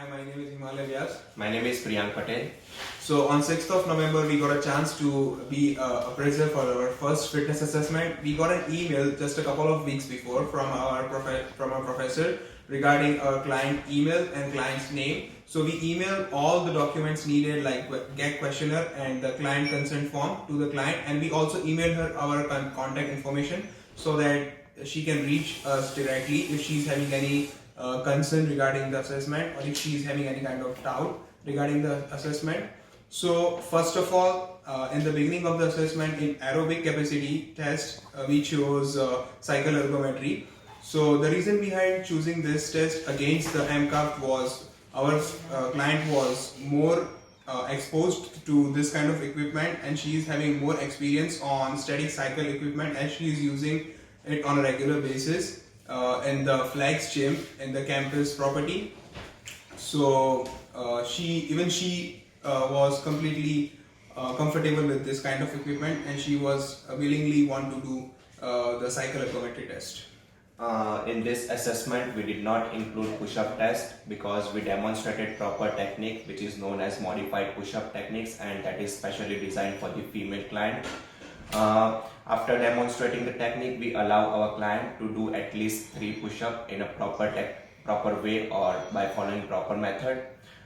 Hi, my name is Himalay Vyas. My name is Priyank Patel. So on 6th of November, we got a chance to be appraiser for our first fitness assessment. We got an email just a couple of weeks before from our professor regarding our client email and client's name. So we emailed all the documents needed like GET questionnaire and the client consent form to the client, and we also emailed her our contact information so that she can reach us directly if she's having any concern regarding the assessment or if she is having any kind of doubt regarding the assessment. So first of all, in the beginning of the assessment in aerobic capacity test, we chose cycle ergometry. So the reason behind choosing this test against the MCAP was our client was more exposed to this kind of equipment, and she is having more experience on static cycle equipment as she is using it on a regular basis in the Flex gym in the campus property. So she was completely comfortable with this kind of equipment, and she was willingly want to do the cycle ergometry test. In this assessment, we did not include push-up test because we demonstrated proper technique which is known as modified push-up techniques, and that is specially designed for the female client. After demonstrating the technique, we allow our client to do at least 3 push-ups in a proper way or by following proper method.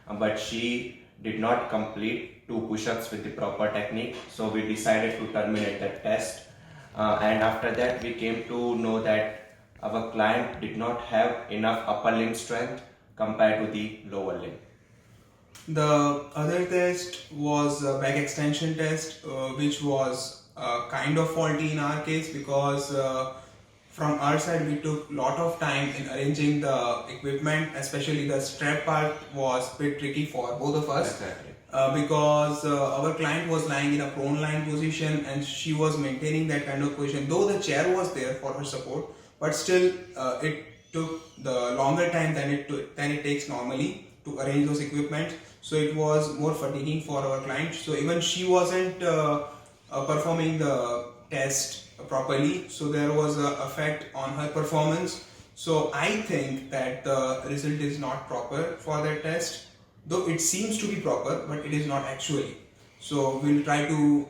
But she did not complete 2 push-ups with the proper technique, so we decided to terminate the test. And after that, we came to know that our client did not have enough upper limb strength compared to the lower limb. The other test was a back extension test, which was kind of faulty in our case because from our side we took a lot of time in arranging the equipment, especially the strap part was a bit tricky for both of us. Exactly. Because our client was lying in a prone lying position and she was maintaining that kind of position, though the chair was there for her support, but still it took the longer time than it takes normally to arrange those equipment. So it was more fatiguing for our client. So even she wasn't performing the test properly, so there was an effect on her performance. So I think that the result is not proper for that test, though it seems to be proper, but it is not actually. So we'll try to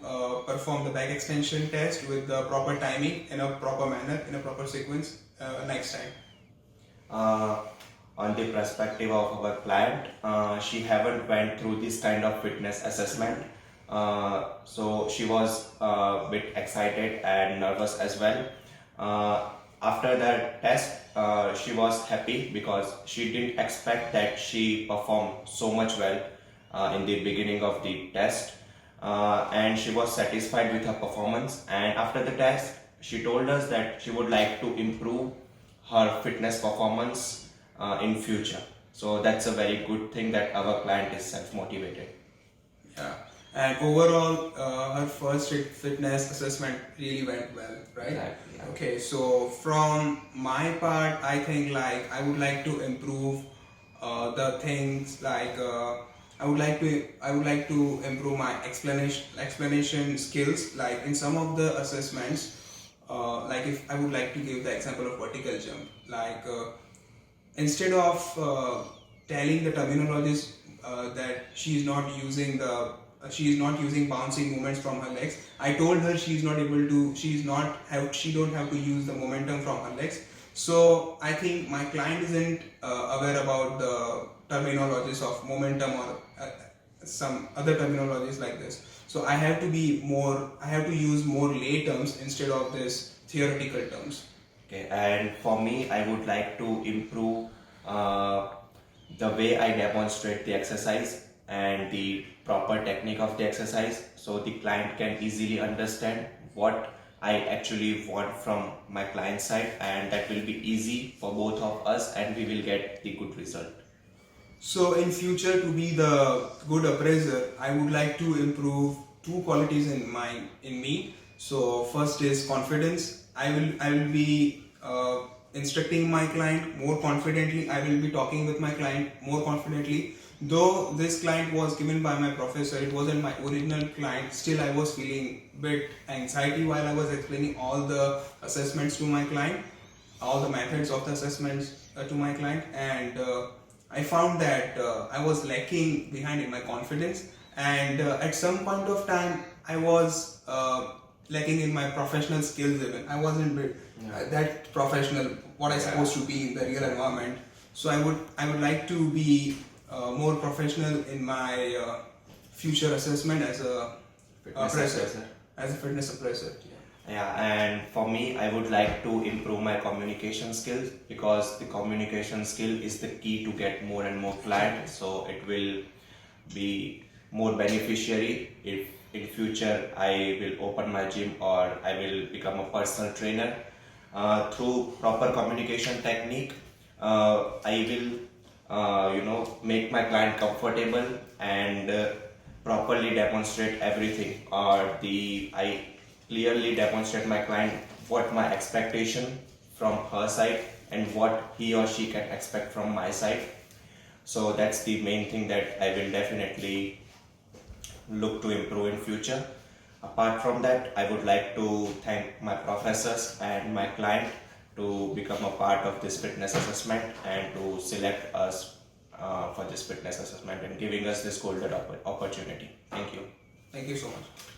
perform the back extension test with the proper timing in a proper manner, in a proper sequence next time. On the perspective of our client, she haven't went through this kind of fitness assessment. So she was a bit excited and nervous as well. After that test, she was happy because she didn't expect that she performed so much well in the beginning of the test, and she was satisfied with her performance. And after the test, she told us that she would like to improve her fitness performance in future. So that's a very good thing that our client is self-motivated. Yeah. And overall, her first fitness assessment really went well, right? Exactly, yeah. Okay, so from my part, I think like I would like to improve the things like I would like to improve my explanation skills. Like in some of the assessments, like if I would like to give the example of vertical jump, like instead of telling the terminologies that she is not using bouncing movements from her legs, I told her she don't have to use the momentum from her legs. So I think my client isn't aware about the terminologies of momentum or some other terminologies like this. So I have to use more lay terms instead of this theoretical terms. Okay, and for me, I would like to improve the way I demonstrate the exercise and the proper technique of the exercise, so the client can easily understand what I actually want from my client side, and that will be easy for both of us and we will get the good result. So in future, to be the good appraiser, I would like to improve 2 qualities in me. So first is confidence. I will be instructing my client more confidently. I will be talking with my client more confidently. Though this client was given by my professor, it wasn't my original client, still I was feeling bit anxiety while I was explaining all the assessments to my client, all the methods of the assessments to my client, and I found that I was lacking behind in my confidence, and at some point of time, I was lacking in my professional skills. Even I wasn't that professional, what I supposed to be in the real environment. So I would like to be more professional in my future assessment as a Fitness appraiser, assessor. as a fitness appraiser. Yeah, and for me, I would like to improve my communication skills because the communication skill is the key to get more and more clients. So it will be more beneficiary if in future I will open my gym or I will become a personal trainer. Through proper communication technique, I will make my client comfortable and properly demonstrate everything, or the I clearly demonstrate my client what my expectation from her side and what he or she can expect from my side. So that's the main thing that I will definitely look to improve in future. Apart from that, I would like to thank my professors and my client to become a part of this fitness assessment and to select us for this fitness assessment and giving us this golden opportunity. Thank you. Thank you so much.